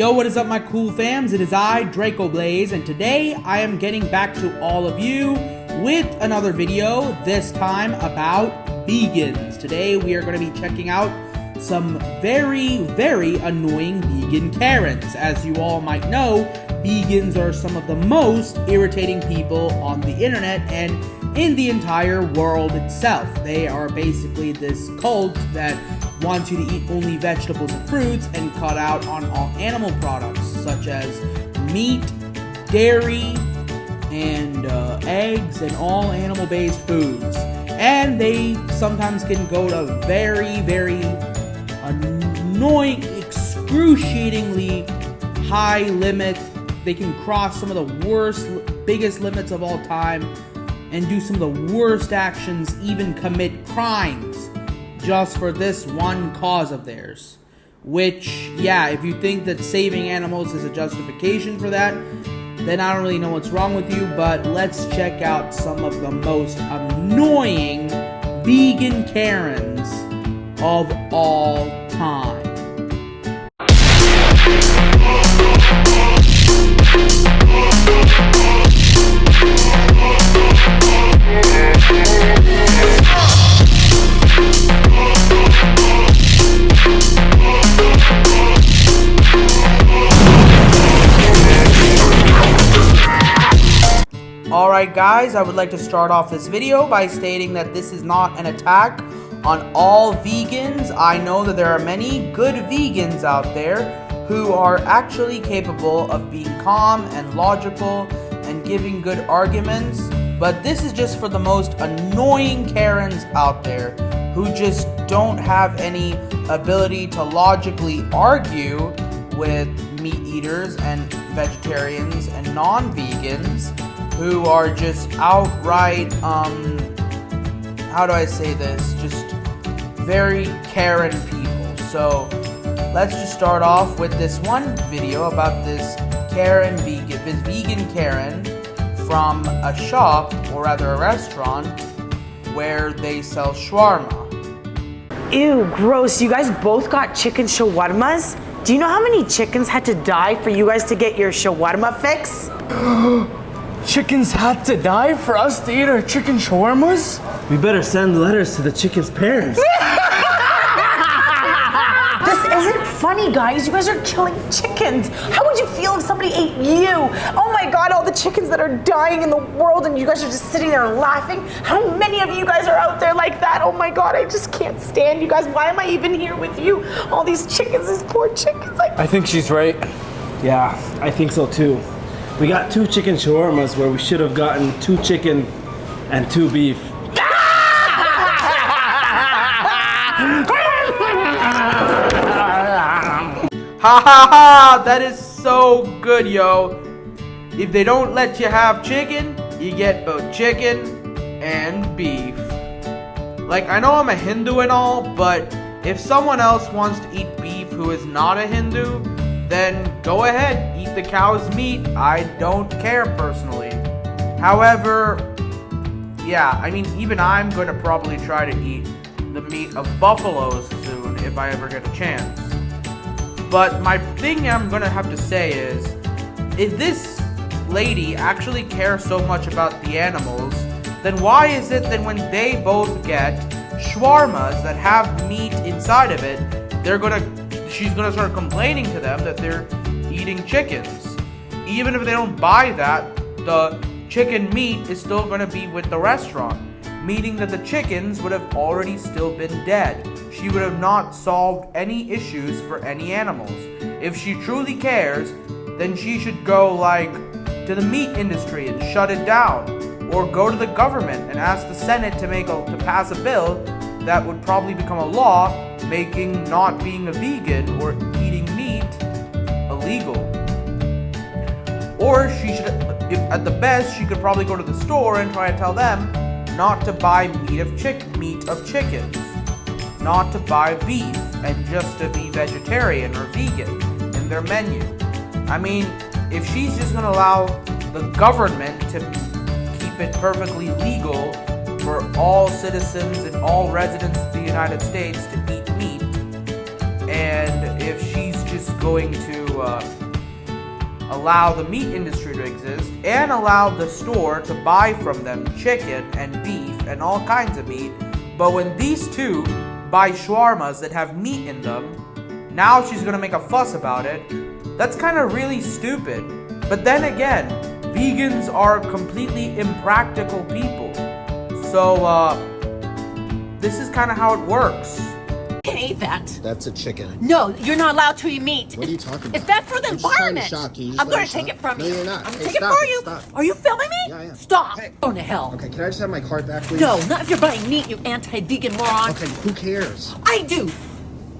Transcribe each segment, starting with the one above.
Yo, what is up, my cool fams? It is I, Draco Blaze, and today I am getting back to all of you with another video, this time about vegans. Today we are going to be checking out some very, very annoying vegan Karens. As you all might know, vegans are some of the most irritating people on the internet and in the entire world itself. They are basically this cult that wants you to eat only vegetables and fruits and cut out on all animal products such as meat, dairy, and eggs and all animal-based foods. And they sometimes can go to very, very annoying, excruciatingly high limits. They can cross some of the worst, biggest limits of all time and do some of the worst actions, even commit crimes, just for this one cause of theirs. Which, yeah, if you think that saving animals is a justification for that, then I don't really know what's wrong with you, but let's check out some of the most annoying vegan Karens of all time. Alright guys, I would like to start off this video by stating that this is not an attack on all vegans. I know that there are many good vegans out there who are actually capable of being calm and logical and giving good arguments, but this is just for the most annoying Karens out there who just don't have any ability to logically argue with meat eaters and vegetarians and non-vegans who are just outright, how do I say this, just very Karen people. So let's just start off with this one video about this vegan Karen from a shop, or rather a restaurant, where they sell shawarma. Ew, gross. You guys both got chicken shawarmas? Do you know how many chickens had to die for you guys to get your shawarma fix? Chickens had to die for us to eat our chicken shawarmas? We better send letters to the chicken's parents. This isn't funny, guys. You guys are killing chickens. How would you feel if somebody ate you? Oh my God, all the chickens that are dying in the world and you guys are just sitting there laughing. How many of you guys are out there like that? Oh my God, I just can't stand you guys. Why am I even here with you? All these chickens, these poor chickens. I think she's right. Yeah, I think so too. We got 2 chicken shawarmas where we should have gotten 2 chicken and 2 beef. Ha ha ha! That is so good, yo. If they don't let you have chicken, you get both chicken and beef. Like, I know I'm a Hindu and all, but if someone else wants to eat beef who is not a Hindu, then go ahead, eat the cow's meat. I don't care personally. However, yeah, I mean, even I'm going to probably try to eat the meat of buffaloes soon if I ever get a chance. But my thing I'm going to have to say is, if this lady actually cares so much about the animals, then why is it that when they both get shawarmas that have meat inside of it, she's gonna start complaining to them that they're eating chickens? Even if they don't buy that, the chicken meat is still gonna be with the restaurant, meaning that the chickens would have already still been dead. She would have not solved any issues for any animals. If she truly cares, then she should go to the meat industry and shut it down, or go to the government and ask the Senate to pass a bill that would probably become a law making not being a vegan or eating meat illegal. Or she should, at the best, she could probably go to the store and try to tell them not to buy meat of chickens, not to buy beef, and just to be vegetarian or vegan in their menu. I mean, if she's just gonna allow the government to keep it perfectly legal for all citizens and all residents of the United States to eat meat, and if she's just going to allow the meat industry to exist and allow the store to buy from them chicken and beef and all kinds of meat. But when these two buy shawarmas that have meat in them, now she's gonna make a fuss about it. That's kind of really stupid. But then again, vegans are completely impractical people. So, this is kind of how it works. You can eat that. That's a chicken. No, you're not allowed to eat meat. What are you talking about? It's bad for the I'm just trying to environment. shock you. You just I'm let going it to take shock? it from No, you. you're not. I'm going Hey, to take it stop for it, you. stop. Are you filming me? Yeah, I am. Stop. Hey. Going to hell. Okay, can I just have my card back, please? No, not if you're buying meat, you anti-vegan moron. Okay, who cares? I do.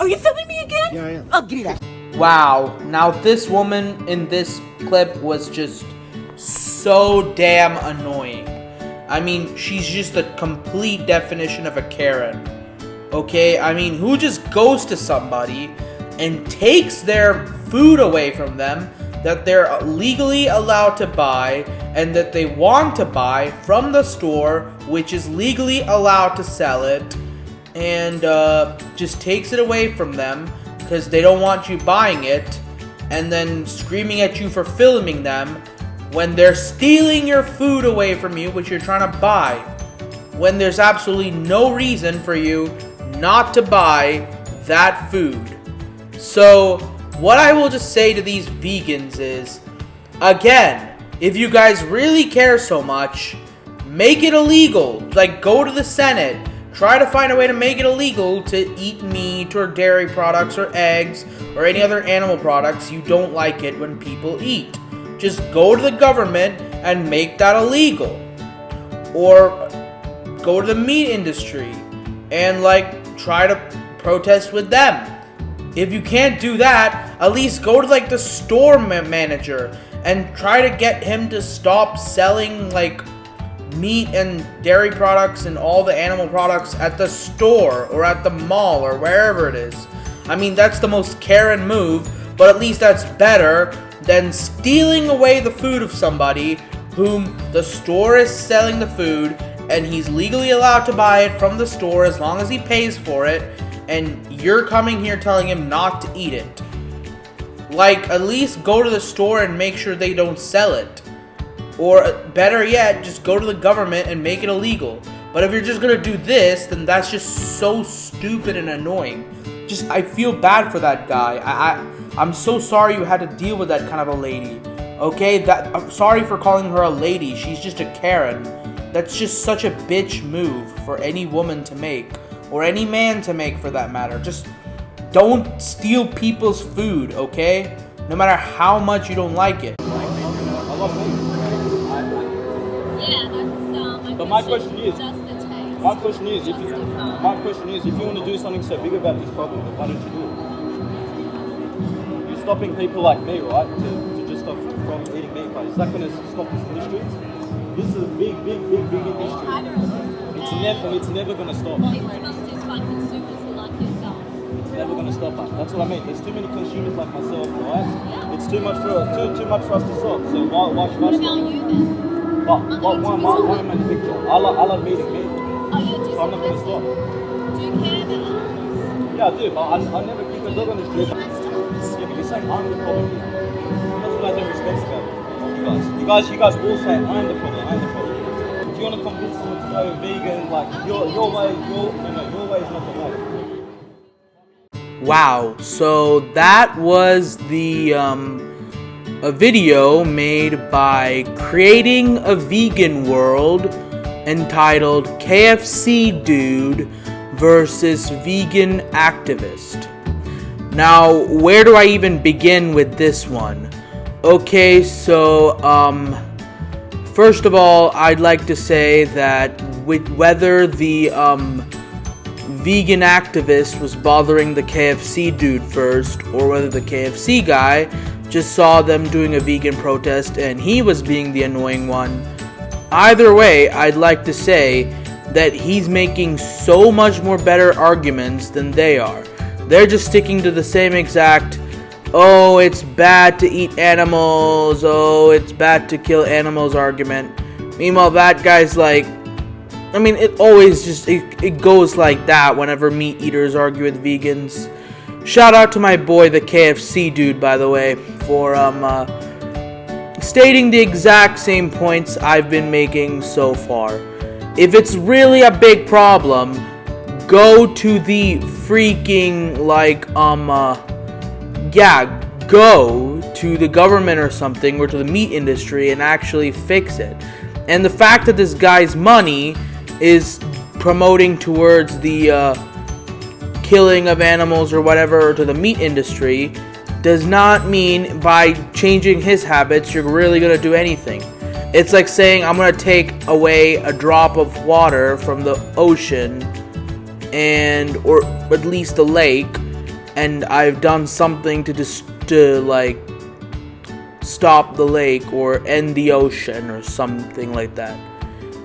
Are you filming me again? Yeah, I am. I'll give you that. Wow, now this woman in this clip was just so damn annoying. I mean, she's just the complete definition of a Karen. Okay, I mean, who just goes to somebody and takes their food away from them that they're legally allowed to buy and that they want to buy from the store, which is legally allowed to sell it, and just takes it away from them because they don't want you buying it, and then screaming at you for filming them when they're stealing your food away from you, which you're trying to buy, when there's absolutely no reason for you not to buy that food. So, what I will just say to these vegans is, again, if you guys really care so much, make it illegal. Like, go to the Senate. Try to find a way to make it illegal to eat meat or dairy products or eggs or any other animal products you don't like it when people eat. Just go to the government and make that illegal. Or go to the meat industry and try to protest with them. If you can't do that, at least go to the store manager and try to get him to stop selling meat and dairy products and all the animal products at the store or at the mall or wherever it is. I mean, that's the most Karen move, but at least that's better than stealing away the food of somebody whom the store is selling the food and he's legally allowed to buy it from the store as long as he pays for it, and you're coming here telling him not to eat it. At least go to the store and make sure they don't sell it. Or better yet, just go to the government and make it illegal. But if you're just gonna do this, then that's just so stupid and annoying. I feel bad for that guy. I'm so sorry you had to deal with that kind of a lady. Okay, I'm sorry for calling her a lady. She's just a Karen. That's just such a bitch move for any woman to make, or any man to make for that matter. Just don't steal people's food, okay? No matter how much you don't like it. But my question is, if you want to do something so big about this problem, then why don't you do it? You're stopping people like me, right, to just stop from eating meat. But is that going to stop this industry? This is a big industry. It's never going to stop. It's never going to stop. That's what I mean. There's too many consumers like myself, right? It's too much for us to stop. So why should I stop? Why am I the picture? I love eating meat. So I'm not going to stop. Yeah, I do, but I never keep a dog on the street. Yeah, but you're saying I'm the problem. That's what I don't respect about you guys. You guys all say I'm the problem. If you want to convince someone to go vegan, your way is not the way. Wow, so that was a video made by Creating a Vegan World entitled KFC Dude versus Vegan Activist. Now, where do I even begin with this one? Okay, so, first of all, I'd like to say that whether the, vegan activist was bothering the KFC dude first, or whether the KFC guy just saw them doing a vegan protest and he was being the annoying one. Either way, I'd like to say that he's making so much more better arguments than they are. They're just sticking to the same exact, oh, it's bad to eat animals, oh, it's bad to kill animals argument. Meanwhile, that guy's it always just, it goes like that whenever meat eaters argue with vegans. Shout out to my boy, the KFC dude, by the way, for stating the exact same points I've been making so far. If it's really a big problem, go to the freaking, go to the government or something, or to the meat industry and actually fix it. And the fact that this guy's money is promoting towards the killing of animals or whatever, or to the meat industry, does not mean by changing his habits you're really going to do anything. It's like saying I'm going to take away a drop of water from the ocean, or at least the lake, and I've done something to stop the lake or end the ocean or something like that.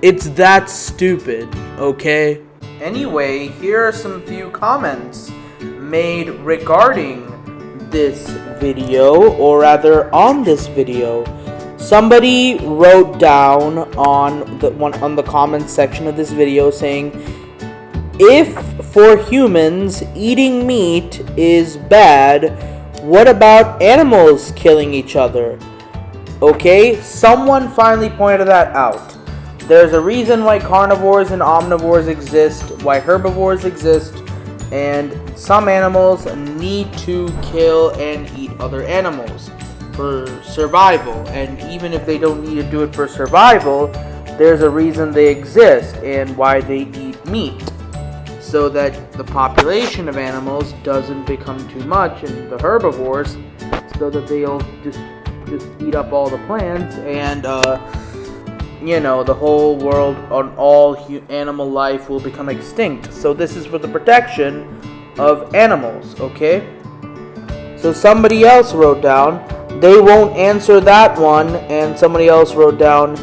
It's that stupid, okay? Anyway, here are some few comments made regarding this video, or rather on this video. Somebody wrote down on the comment section of this video saying, if for humans eating meat is bad, what about animals killing each other? Okay, someone finally pointed that out. There's a reason why carnivores and omnivores exist, why herbivores exist, and some animals need to kill and eat other animals for survival. And even if they don't need to do it for survival, there's a reason they exist and why they eat meat. So that the population of animals doesn't become too much, and the herbivores, so that they'll just eat up all the plants, and the whole world on all animal life will become extinct. So this is for the protection of animals, okay? So somebody else wrote down, they won't answer that one, and somebody else wrote down,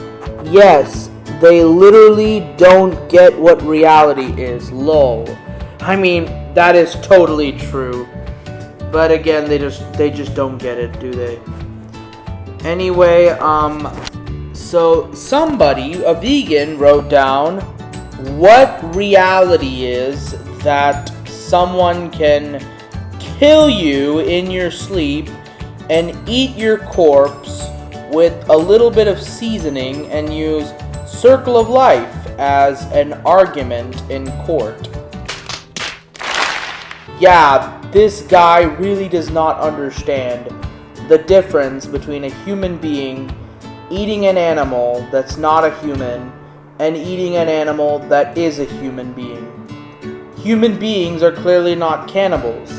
yes, they literally don't get what reality is, lol. I mean, that is totally true. But again, they just don't get it, do they? Anyway, so somebody, a vegan, wrote down what reality is that someone can kill you in your sleep and eat your corpse with a little bit of seasoning and use Circle of Life as an argument in court. Yeah, this guy really does not understand the difference between a human being eating an animal that's not a human and eating an animal that is a human being. Human beings are clearly not cannibals,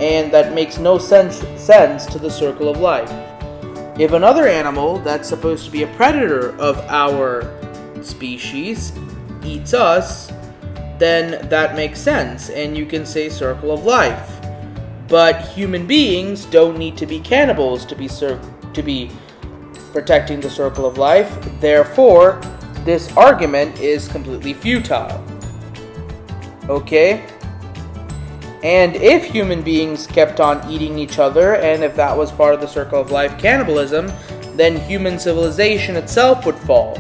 and that makes no sense to the Circle of Life. If another animal that's supposed to be a predator of our species eats us, then that makes sense, and you can say Circle of Life. But human beings don't need to be cannibals to be protecting the Circle of Life. Therefore, this argument is completely futile. Okay? And if human beings kept on eating each other, and if that was part of the Circle of Life cannibalism, then human civilization itself would fall.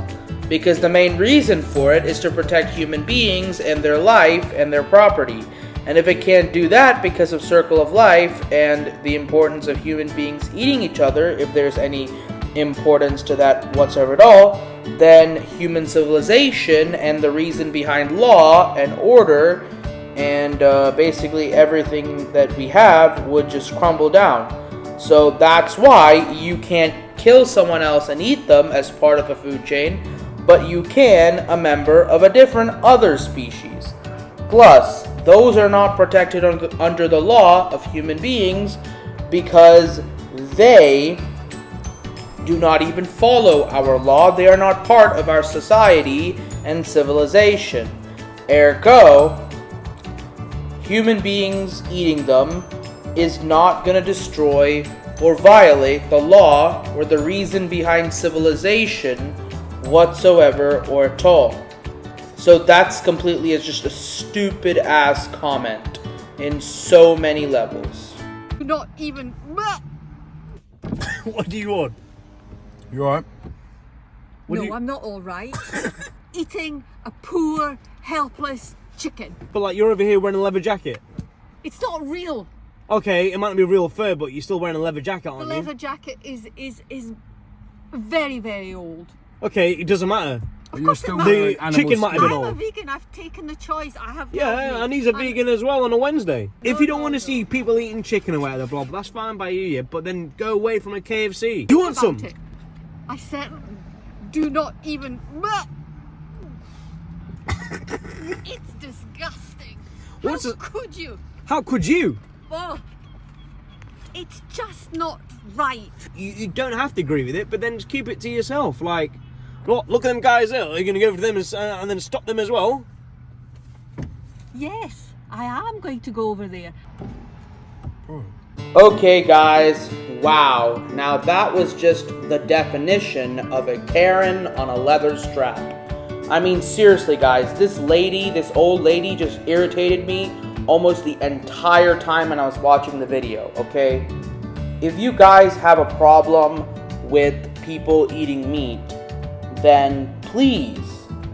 Because the main reason for it is to protect human beings and their life and their property. And if it can't do that because of Circle of Life and the importance of human beings eating each other, if there's any importance to that whatsoever at all, then human civilization and the reason behind law and order and basically everything that we have would just crumble down. So that's why you can't kill someone else and eat them as part of a food chain, but you can a member of a different other species. Plus, those are not protected under the law of human beings because they do not even follow our law. They are not part of our society and civilization. Ergo, human beings eating them is not going to destroy or violate the law or the reason behind civilization whatsoever or at all. So that's completely is just a stupid ass comment in so many levels. Not even. What do you want? You alright? I'm not all right. Eating a poor, helpless chicken. But like, you're over here wearing a leather jacket. It's not real. Okay, it might not be real fur, but you're still wearing a leather jacket, The aren't leather you? jacket is very, very old. Okay, it doesn't matter. Of course it still matters. wearing The chicken might have been I'm a old. vegan. I've taken the choice. I have. Yeah, and he's a vegan as well on a Wednesday. If you don't want to no. see people eating chicken or whatever, blah, that's fine by you, yeah, but then go away from a KFC. You want some? I said, do not even. It's disgusting. What's How it- could you? How could you? Oh, it's just not right. You don't have to agree with it, but then just keep it to yourself. Like, look at them guys there. Are you going to go for them and then stop them as well? Yes, I am going to go over there. Okay, guys. Wow. Now that was just the definition of a Karen on a leather strap. I mean, seriously, guys. This old lady just irritated me almost the entire time when I was watching the video, okay? If you guys have a problem with people eating meat, then please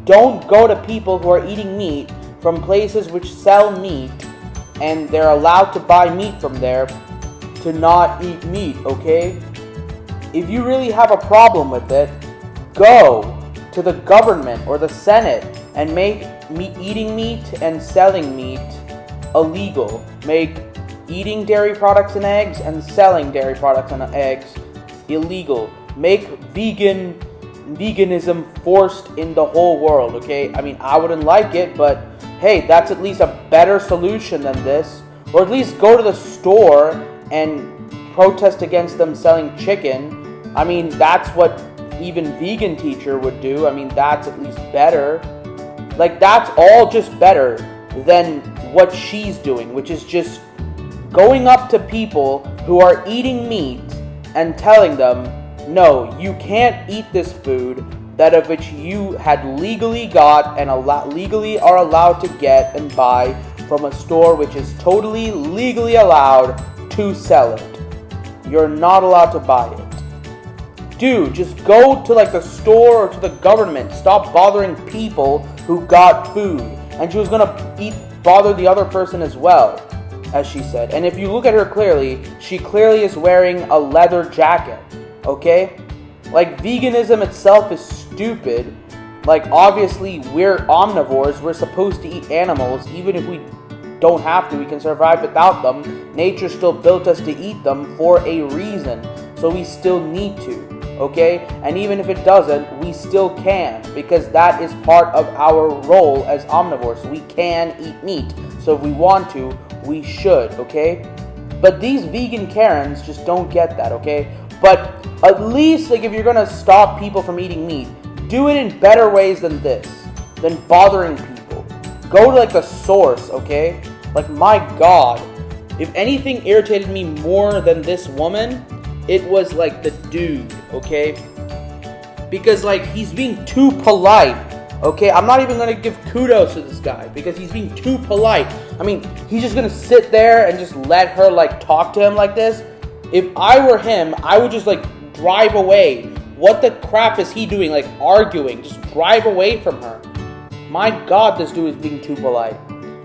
don't go to people who are eating meat from places which sell meat and they're allowed to buy meat from there to not eat meat, okay? If you really have a problem with it, go to the government or the Senate and make eating meat and selling meat illegal. Make eating dairy products and eggs and selling dairy products and eggs illegal. Make veganism forced in the whole world, okay? I mean, I wouldn't like it, but hey, that's at least a better solution than this. Or at least go to the store and protest against them selling chicken. I mean, that's what even vegan teacher would do. I mean, that's at least better. Like, that's all just better than what she's doing, which is just going up to people who are eating meat and telling them, no, you can't eat this food that of which you had legally got and legally are allowed to get and buy from a store which is totally legally allowed to sell it. You're not allowed to buy it. Dude, just go to like the store or to the government. Stop bothering people who got food. And she was gonna bother the other person as well, as she said. And if you look at her clearly, she clearly is wearing a leather jacket, okay? Like, veganism itself is stupid. Like, obviously, we're omnivores. We're supposed to eat animals. Even if we don't have to, we can survive without them. Nature still built us to eat them for a reason. So we still need to, okay? And even if it doesn't, we still can, because that is part of our role as omnivores. We can eat meat. So if we want to, we should, okay? But these vegan Karens just don't get that, okay? But at least, like, if you're gonna stop people from eating meat, do it in better ways than this, than bothering people. Go to, like, the source, okay? Like, my God. If anything irritated me more than this woman, it was, like, the dude, okay? Because, like, he's being too polite, okay? I'm not even gonna give kudos to this guy, because he's being too polite. I mean, he's just gonna sit there and just let her, like, talk to him like this. If I were him, I would just, like, drive away. What the crap is he doing? Like, arguing. Just drive away from her. My God, this dude is being too polite.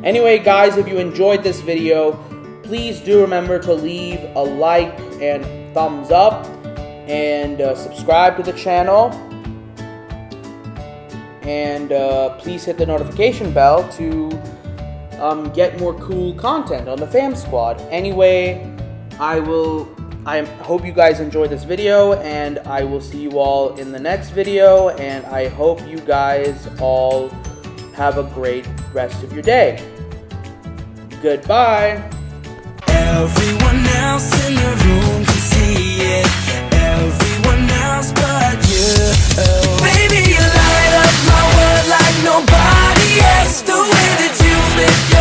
Anyway, guys, if you enjoyed this video, please do remember to leave a like and thumbs up. And subscribe to the channel. And please hit the notification bell to get more cool content on the Fam Squad. Anyway, I hope you guys enjoyed this video, and I will see you all in the next video, and I hope you guys all have a great rest of your day. Goodbye. Everyone else in the room can see it. Everyone else but you. Baby, you light up my world like nobody else. The way that you flip